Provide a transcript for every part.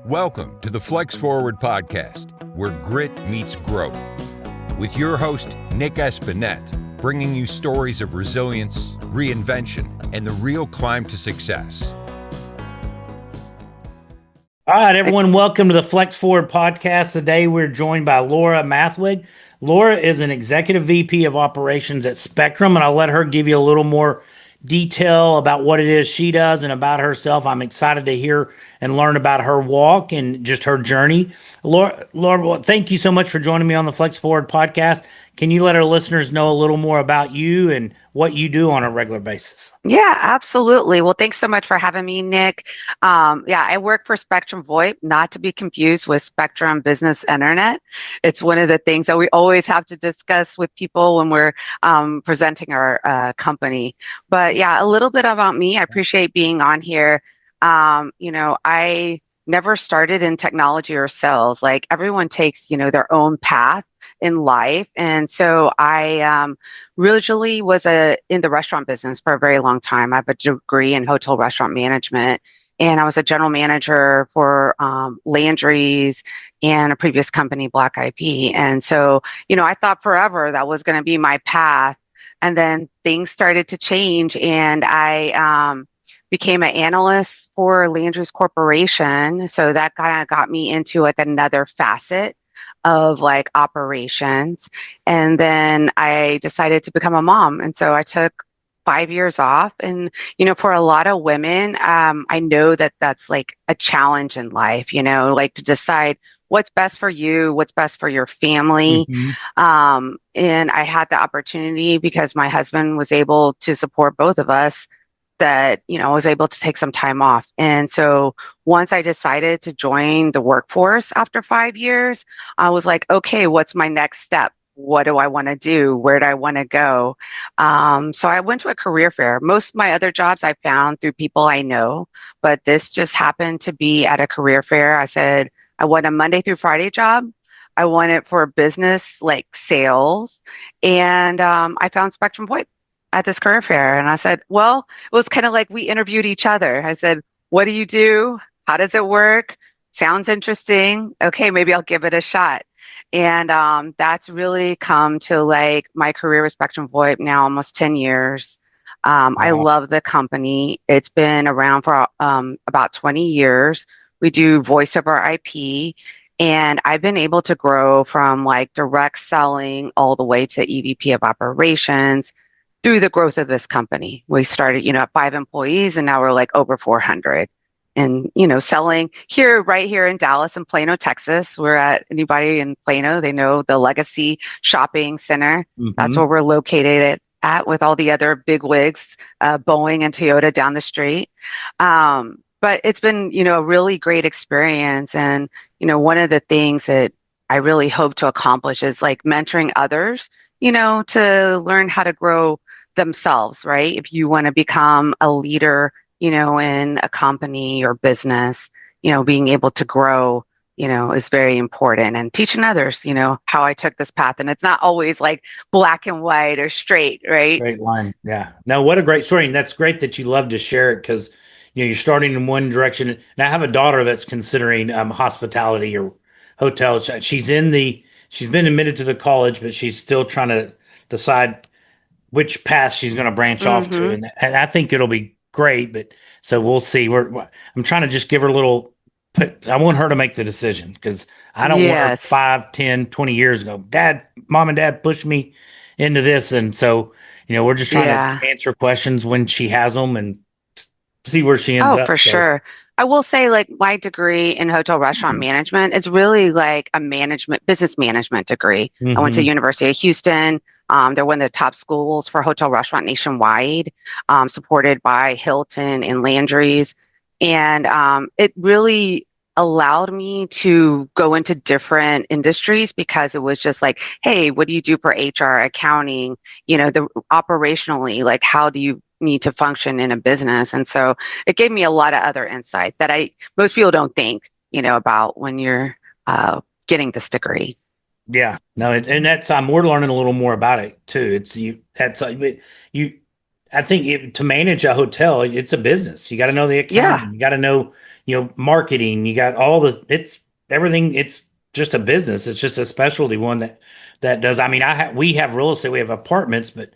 Welcome to the Flex Forward podcast, where grit meets growth. With your host, Nic Espanet, bringing you stories of resilience, reinvention, and the real climb to success. All right, everyone, welcome to the Flex Forward podcast. Today, we're joined by Laura Mathwig. Laura is an executive VP of operations at Spectrum, and I'll let her give you a little more detail about what it is she does and about herself. I'm excited to hear and learn about her walk and just her journey. Laura, well, thank you so much for joining me on the Flex Forward podcast. Can you let our listeners know a little more about you and what you do on a regular basis? Yeah, absolutely. Well, thanks so much for having me, Nick. I work for Spectrum VoIP, not to be confused with Spectrum Business Internet. It's one of the things that we always have to discuss with people when we're presenting our company. But yeah, a little bit about me. I appreciate being on here. I never started in technology or sales. Like everyone takes, their own path in life. And so I originally was in the restaurant business for a very long time. I have a degree in hotel restaurant management, and I was a general manager for Landry's and a previous company, Black IP. And so, I thought forever that was going to be my path. And then things started to change, and I became an analyst for Landry's Corporation. So that kind of got me into like another facet of like operations. And then I decided to become a mom. And so I took 5 years off. And, for a lot of women, I know that that's like a Mm-hmm. challenge in life, like to decide what's best for you, what's best for your family. And I had the opportunity because my husband was able to support both of us that, I was able to take some time off. And so once I decided to join the workforce after 5 years, I was like, okay, what's my next step? What do I want to do? Where do I want to go? So I went to a career fair. Most of my other jobs I found through people I know, but this just happened to be at a career fair. I said, I want a Monday through Friday job. I want it for business like sales. And I found Spectrum VoIP at this career fair. And I said, well, it was kind of like we interviewed each other. I said, what do you do? How does it work? Sounds interesting. Okay, maybe I'll give it a shot. And that's really come to like my career with Spectrum VoIP now almost 10 years. I Wow. love the company. It's been around for about 20 years. We do voice over IP. And I've been able to grow from like direct selling all the way to EVP of operations through the growth of this company. We started, at 5 employees, and now we're like over 400. And, selling right here in Dallas and Plano, Texas. We're at anybody in Plano, they know the Legacy Shopping Center. That's where we're located at with all the other big wigs, Boeing and Toyota down the street. But it's been, a really great experience. And, one of the things that I really hope to accomplish is like mentoring others, to learn how to grow themselves, right? If you want to become a leader, in a company or business, being able to grow, is very important, and teaching others, how I took this path. And it's not always like black and white or straight, right? Great line. Yeah. No, what a great story. And that's great that you love to share it because, you're starting in one direction. And I have a daughter that's considering hospitality or hotel. She's been admitted to the college, but she's still trying to decide which path she's going to branch off to. Mm-hmm. And I think it'll be great, but so we'll see. I'm trying to just give her a little, I want her to make the decision because I don't want her Yes. 5, 10, 20 years ago, mom and dad pushed me into this. And so, we're just trying Yeah. to answer questions when she has them and see where she ends Oh, up. for So, sure. I will say like my degree in hotel restaurant management is really like a business management degree. I went to the University of Houston. They're one of the top schools for hotel restaurant nationwide, supported by Hilton and Landry's. And it really allowed me to go into different industries because it was just like, hey, what do you do for HR, accounting, the operationally, like how do you need to function in a business? And so it gave me a lot of other insight that most people don't think, about when you're getting this degree. yeah, no, and that's we're learning a little more about it too. I think to manage a hotel, it's a business. You got to know the Yeah. accounting. You got to know, marketing, you got it's everything. It's just a business. It's just a specialty one that does. I mean, we have real estate, we have apartments, but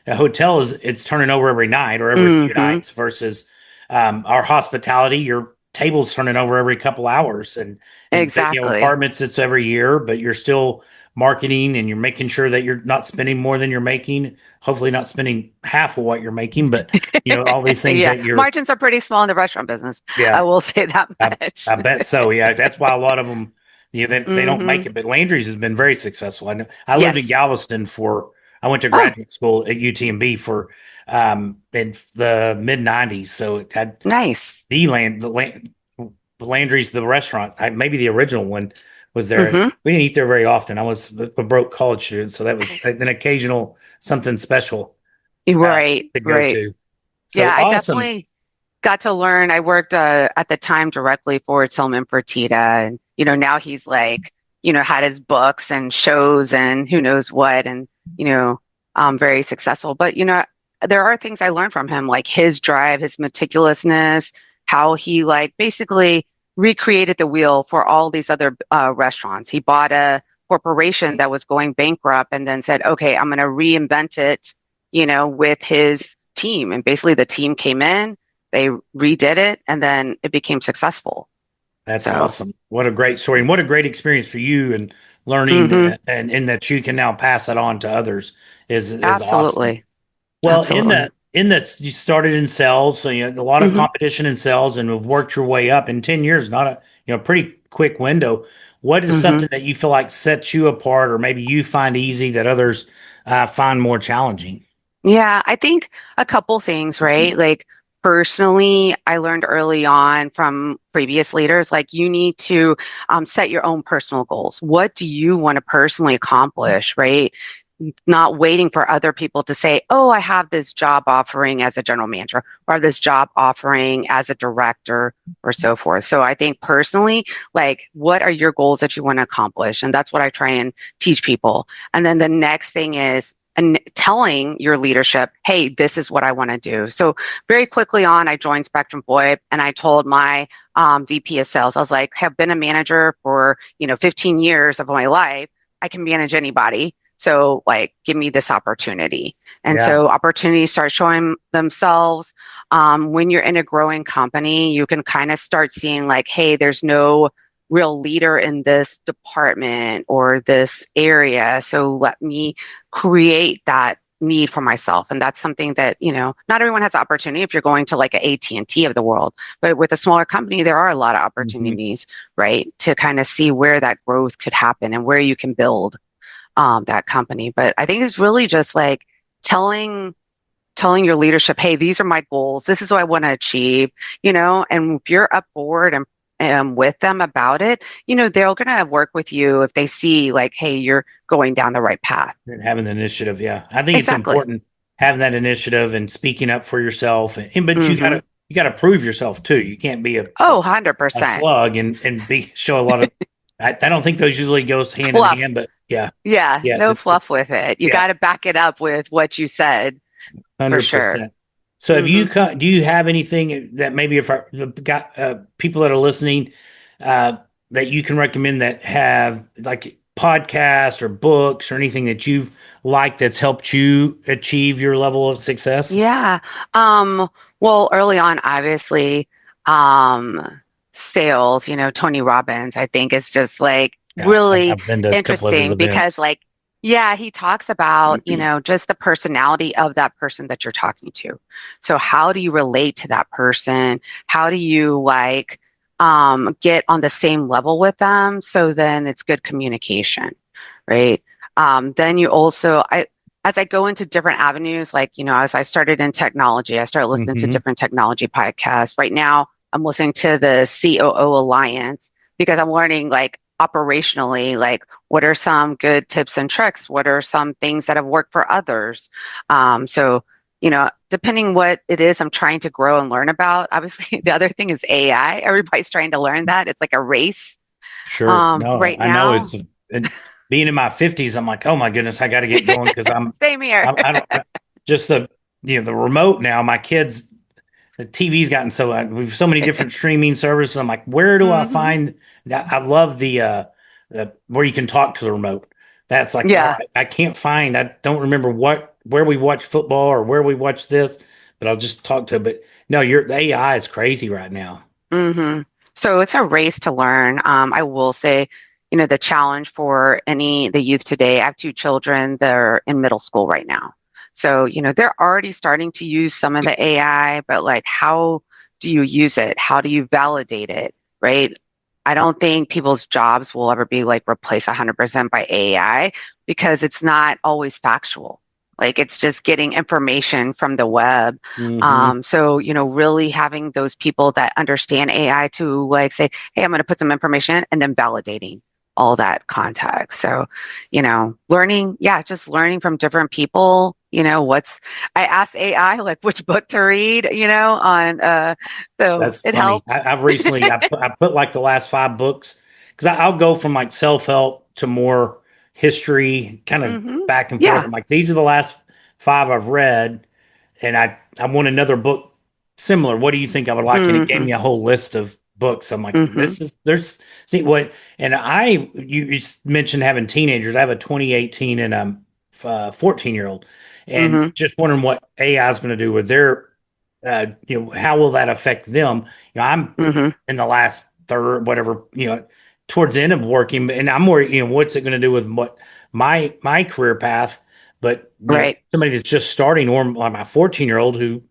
a hotel it's turning over every night or every few Mm-hmm. nights versus our hospitality, your table's turning over every couple hours, and Exactly. apartments it's every year, but you're still marketing and you're making sure that you're not spending more than you're making, hopefully not spending half of what you're making, but all these things Yeah, that you're, margins are pretty small in the restaurant business. yeah, I will say that I, much. I bet so. Yeah, that's why a lot of them, they don't make Mm-hmm. it. But Landry's has been very successful. I know. I lived in Yes. Galveston I went to Oh, graduate school at UTMB for in the mid '90s. So it had nice. the Landry's, the restaurant. Maybe the original one was there. Mm-hmm. We didn't eat there very often. I was a broke college student, so that was an occasional something special Right, to go right. to. So Yeah, I awesome. definitely got to learn. I worked at the time directly for Tillman Fertitta, and now he's like, had his books and shows and who knows what, and very successful. But there are things I learned from him, like his drive, his meticulousness, how he like basically recreated the wheel for all these other restaurants. He bought a corporation that was going bankrupt and then said, "Okay, I'm going to reinvent it," with his team, and basically the team came in, they redid it, and then it became successful. That's So, awesome. What a great story and what a great experience for you and learning hmm, and in that you can now pass it on to others is awesome. absolutely, Well, absolutely. in that you started in sales, so you had a lot of Hmm. competition in sales and have worked your way up in 10 years, not a pretty quick window. What is Hmm. something that you feel like sets you apart or maybe you find easy that others find more challenging? Yeah, I think a couple things, right? Like personally, I learned early on from previous leaders, like you need to set your own personal goals. What do you want to personally accomplish, right? Not waiting for other people to say, "Oh, I have this job offering as a general manager or this job offering as a director," or so forth. So I think personally, like, what are your goals that you want to accomplish? And that's what I try and teach people. And then the next thing is, and telling your leadership, "Hey, this is what I want to do." So very quickly on, I joined Spectrum VoIP, and I told my VP of sales, I was like, "Have been a manager for 15 years of my life. I can manage anybody. So like, give me this opportunity." And Yeah. so opportunities start showing themselves. When you're in a growing company, you can kind of start seeing like, hey, there's no real leader in this department or this area. So let me create that need for myself. And that's something that, not everyone has the opportunity if you're going to like a AT&T of the world, but with a smaller company, there are a lot of Mhm. opportunities, right? To kind of see where that growth could happen and where you can build that company. But I think it's really just like telling your leadership, "Hey, these are my goals. This is what I want to achieve," and if you're up forward and with them about it, they're going to work with you if they see like, "Hey, you're going down the right path." And having the initiative, yeah. I think it's Exactly. important having that initiative and speaking up for yourself. But Mm-hmm. you gotta prove yourself too. You can't be Oh, a 100%. slug and be show a lot of. I don't think those usually goes hand in Fluff. hand, but yeah, Yeah, yeah, no fluff with it. You yeah, got to back it up with what you said for sure. 100%. So, Mm-hmm. do you have anything that maybe if got people that are listening uh, that you can recommend that have like podcasts or books or anything that you've liked that's helped you achieve your level of success? Yeah. Um, well, early on, obviously, sales, Tony Robbins, I think is just like Yeah, really I've been to a couple of his interesting because events. like, yeah, he talks about, just the personality of that person that you're talking to. So how do you relate to that person? How do you like get on the same level with them? So then it's good communication, right? Then you also, as I go into different avenues, like, as I started in technology, I started listening to Hmm. different technology podcasts. Right now, I'm listening to the COO Alliance because I'm learning like operationally, like what are some good tips and tricks? What are some things that have worked for others? So, depending what it is I'm trying to grow and learn about. Obviously, the other thing is AI. Everybody's trying to learn that. It's like a race Sure. No, right I know now. it's being in my 50s. I'm like, oh my goodness, I got to get going because Same here. I don't just the the remote now. My kids the TV's gotten we've so many different streaming services. I'm like, where do I find that? I love the where you can talk to the remote. That's like, Yeah. I can't find. I don't remember where we watch football or where we watch this, but I'll just talk to it. But no, the AI is crazy right now. So it's a race to learn. I will say, the challenge for the youth today, I have two children that are in middle school right now. So, they're already starting to use some of the AI, but like, how do you use it? How do you validate it? Right? I don't think people's jobs will ever be like replaced 100% by AI because it's not always factual. Like it's just getting information from the web. So, really having those people that understand AI to like say, hey, I'm going to put some information in, and then validating all that context. So, just learning from different people, I asked AI like which book to read, so That's it funny. helped. I've recently I put like the last 5 books because I'll go from like self-help to more history, kind of back and forth. Yeah. I'm like, these are the last 5 I've read, and I want another book similar. What do you think I would like? And it gave me a whole list of books. I'm like, see what, and you mentioned having teenagers. I have a 2018 and a 14-year-old, and just wondering what AI is going to do with their how will that affect them? I'm in the last third, whatever, towards the end of working, and I'm more, what's it going to do with what my career path? But Right. somebody that's just starting, or my 14-year-old who,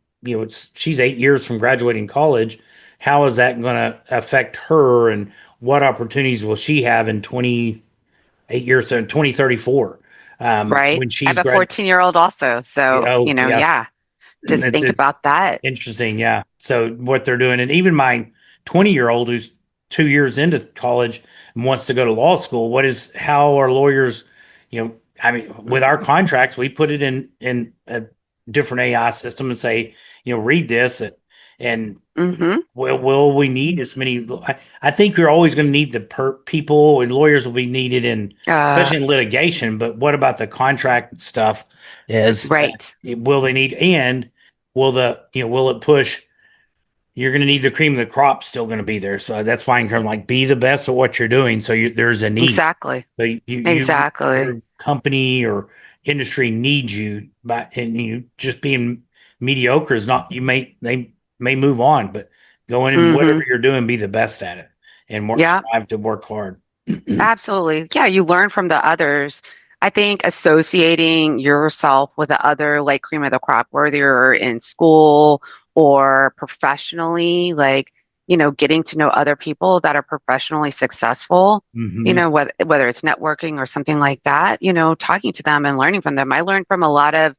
she's 8 years from graduating college. How is that going to affect her, and what opportunities will she have in 28 years, so 2034, Right. when I have she's a 14-year-old also. So, Oh, yeah. just think It's about that. interesting, yeah. So what they're doing, and even my 20-year-old who's 2 years into college and wants to go to law school, how are lawyers, I mean, with our contracts, we put it in a different AI system and say, read this, and will we need as many? I think you're always going to need the people, and lawyers will be needed especially in litigation. But what about the contract stuff? Right. Will they need, and will it push? You're going to need the cream of the crop still going to be there. So that's why I'm kind of like, be the best at what you're doing. So there's a need. Exactly. So Exactly. your company or industry needs you, and you just being mediocre is not. They may move on, but go in and whatever you're doing, be the best at it, and Yeah. strive to work hard. Absolutely. Yeah, you learn from the others. I think associating yourself with the other, like cream of the crop, whether you're in school or professionally, like, getting to know other people that are professionally successful, whether it's networking or something like that, talking to them and learning from them. I learned from a lot of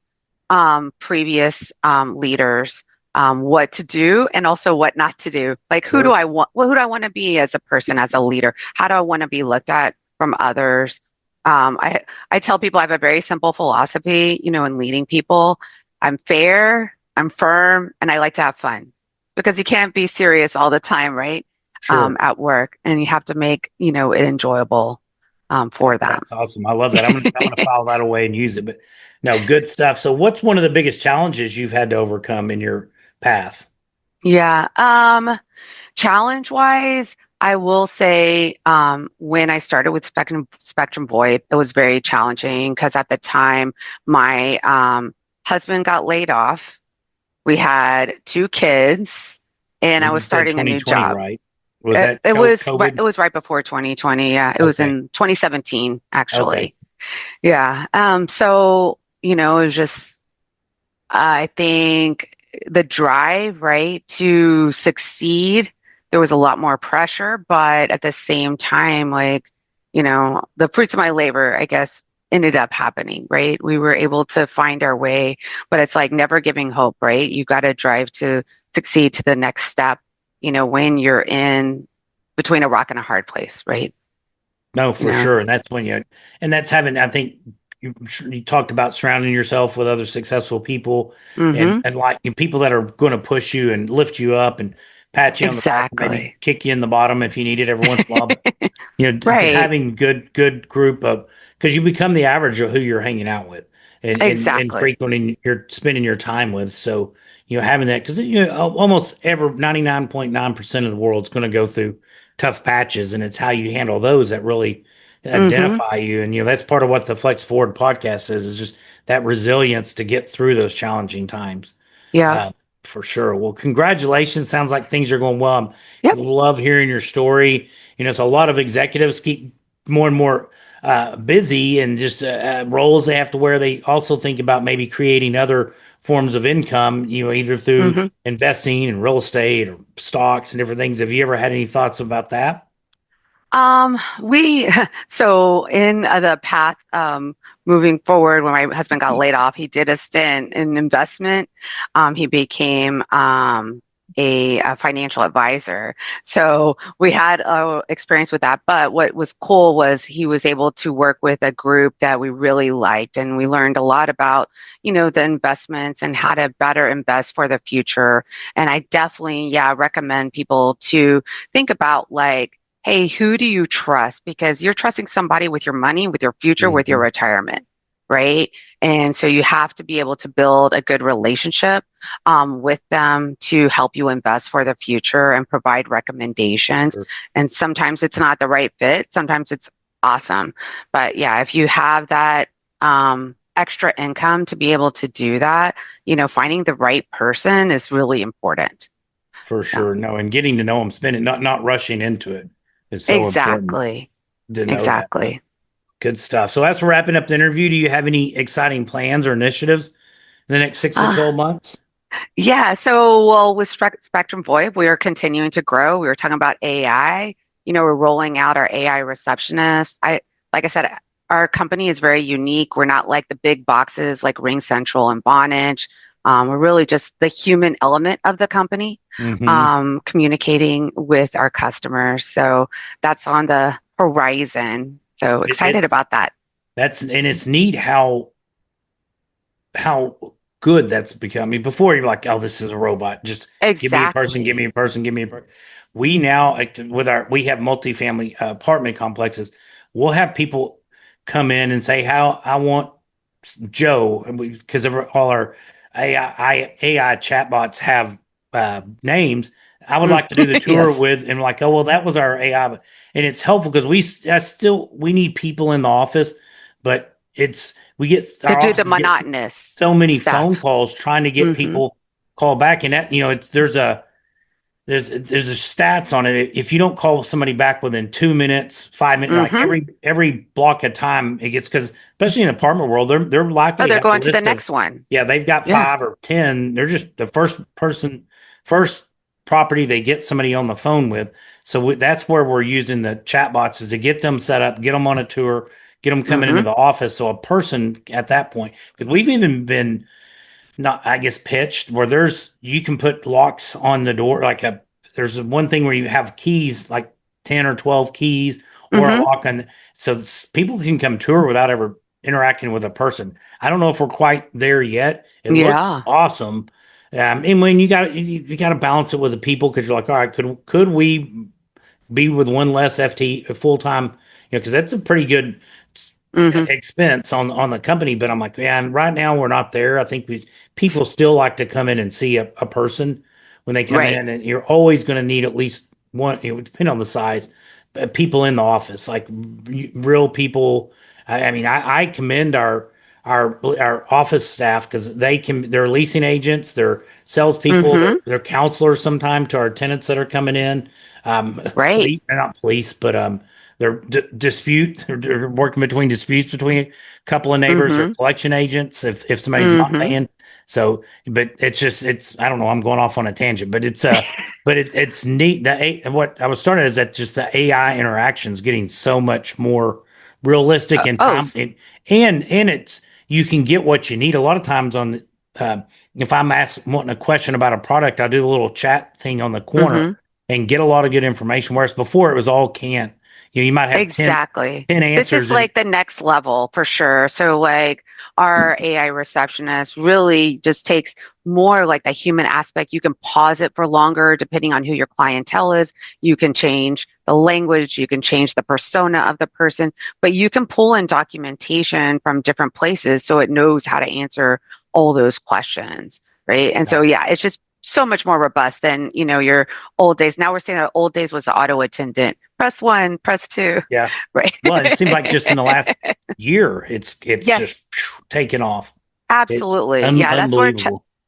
previous leaders what to do and also what not to do. Like, who do I want? Who do I want to be as a person, as a leader? How do I want to be looked at from others? I tell people I have a very simple philosophy, in leading people. I'm fair, I'm firm, and I like to have fun because you can't be serious all the time, right? Sure. At work, and you have to make it enjoyable for them. That's awesome. I love that. I'm gonna file that away and use it. But no, good stuff. So, what's one of the biggest challenges you've had to overcome in your path? Yeah. Challenge wise, I will say when I started with Spectrum VoIP, it was very challenging because at the time my husband got laid off. We had 2 kids, and I You was said starting a new 2020, job. right? Was It, that it was COVID? it was right before 2020. Yeah, it was Okay. in 2017 Okay. actually. Yeah. So it was just I think the drive, right, to succeed, there was a lot more pressure, but at the same time, like, the fruits of my labor, I guess, ended up happening, right? We were able to find our way, but it's like never giving hope, right? You got to drive to succeed to the next step, when you're in between a rock and a hard place, right? No, You for know? sure. And that's having, I think you talked about surrounding yourself with other successful people, Mm-hmm. and like people that are going to push you and lift you up and pat you on the back and maybe Exactly. kick you in the bottom if you need it every once in a while. But, Right. having good group of, because you become the average of who you're hanging out with and Exactly. frequenting, you're spending your time with. So, having that, because almost 99.9% of the world's going to go through tough patches, and it's how you handle those that really identify you. And that's part of what the Flex Forward podcast is just that resilience to get through those challenging times. Yeah. For sure. Well, congratulations. Sounds like things are going well. I Yep. love hearing your story. It's a lot of executives keep more and more busy and just roles they have to wear. They also think about maybe creating other forms of income, either through investing in real estate or stocks and different things. Have you ever had any thoughts about that? So in the path, moving forward, when my husband got laid off, he did a stint in investment. He became, a financial advisor. So we had experience with that. But what was cool was he was able to work with a group that we really liked, and we learned a lot about, the investments and how to better invest for the future. And I definitely, recommend people to think about like, hey, who do you trust? Because you're trusting somebody with your money, with your future, with your retirement, right? And so you have to be able to build a good relationship with them to help you invest for the future and provide recommendations. Sure. And sometimes it's not the right fit. Sometimes it's awesome. But yeah, if you have that extra income to be able to do that, finding the right person is really important. For sure. No, and getting to know them, spending, not rushing into it. It's so important to know that. Exactly. Good stuff. So as we're wrapping up the interview, do you have any exciting plans or initiatives in the next 6 to 12 months? Yeah. So, well, with Spectrum VoIP, we are continuing to grow. We were talking about AI. We're rolling out our AI receptionist. Like I said, our company is very unique. We're not like the big boxes like Ring Central and Vonage. We're really just the human element of the company, communicating with our customers. So that's on the horizon. So excited about that. And it's neat how good that's become. I mean, before you're like, oh, this is a robot. Just give me a person, give me a person, give me a person. We now, we have multifamily apartment complexes. We'll have people come in and say, how I want Joe, because all our AI chatbots have names. I would like to do the tour with, and like, oh, well, that was our AI. And it's helpful because we need people in the office, but we get to do the monotonous so many stuff. phone calls trying to get people call back. And that, there's a stats on it. If you don't call somebody back within 2 minutes, 5 minutes, like every block of time it gets, because especially in the apartment world, they're likely they're going to the next one. Yeah, they've got 5 or 10. They're just the first property they get somebody on the phone with. So that's where we're using the chatbots, is to get them set up, get them on a tour, get them coming into the office. So a person at that point, because we've even been pitched where you can put locks on the door. There's one thing where you have keys, like 10 or 12 keys, or a lock on, so people can come tour without ever interacting with a person. I don't know if we're quite there yet. It looks awesome. And when you got to balance it with the people, because you're like, all right, could we be with one less FT full-time, because that's a pretty good expense on the company. But I'm like, man, right now we're not there. I think people still like to come in and see a person when they come in, and you're always going to need at least one, depending on the size, people in the office, like real people. I commend our office staff, because they're leasing agents, they're salespeople, they're counselors sometimes to our tenants that are coming in. They're not police, but they're they're working between disputes between a couple of neighbors, or collection agents if somebody's not paying. So, but I don't know, I'm going off on a tangent, but it's neat that what I was starting is that just the AI interactions getting so much more realistic and time, and it's, you can get what you need a lot of times on if I'm wanting a question about a product, I do a little chat thing on the corner and get a lot of good information, whereas before it was all canned. You might have 10 answers. This is like the next level for sure. So like our AI receptionist really just takes more like the human aspect. You can pause it for longer depending on who your clientele is. You can change the language, you can change the persona of the person, but you can pull in documentation from different places so it knows how to answer all those questions. right? And so, yeah, it's just so much more robust than, your old days. Now we're saying that old days was the auto attendant. Press 1, press 2. Yeah. Right. Well, it seemed like just in the last year, it's Yes. just taken off. Absolutely. Yeah, that's where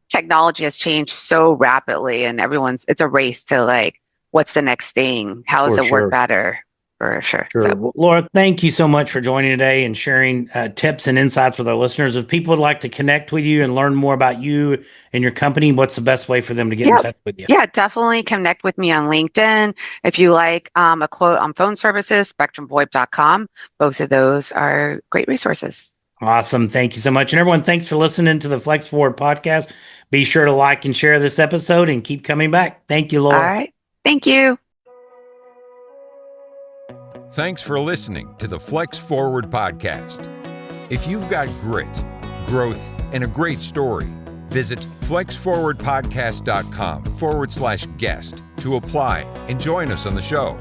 technology has changed so rapidly, and it's a race to like, what's the next thing? How does it work better? For sure. Sure. Well, Laura, thank you so much for joining today and sharing tips and insights with our listeners. If people would like to connect with you and learn more about you and your company, what's the best way for them to get in touch with you? Yeah, definitely connect with me on LinkedIn. If you like a quote on phone services, spectrumvoip.com. Both of those are great resources. Awesome. Thank you so much. And everyone, thanks for listening to the Flex Forward podcast. Be sure to like and share this episode and keep coming back. Thank you, Laura. All right. Thank you. Thanks for listening to the Flex Forward podcast. If you've got grit, growth, and a great story, visit flexforwardpodcast.com/guest to apply and join us on the show.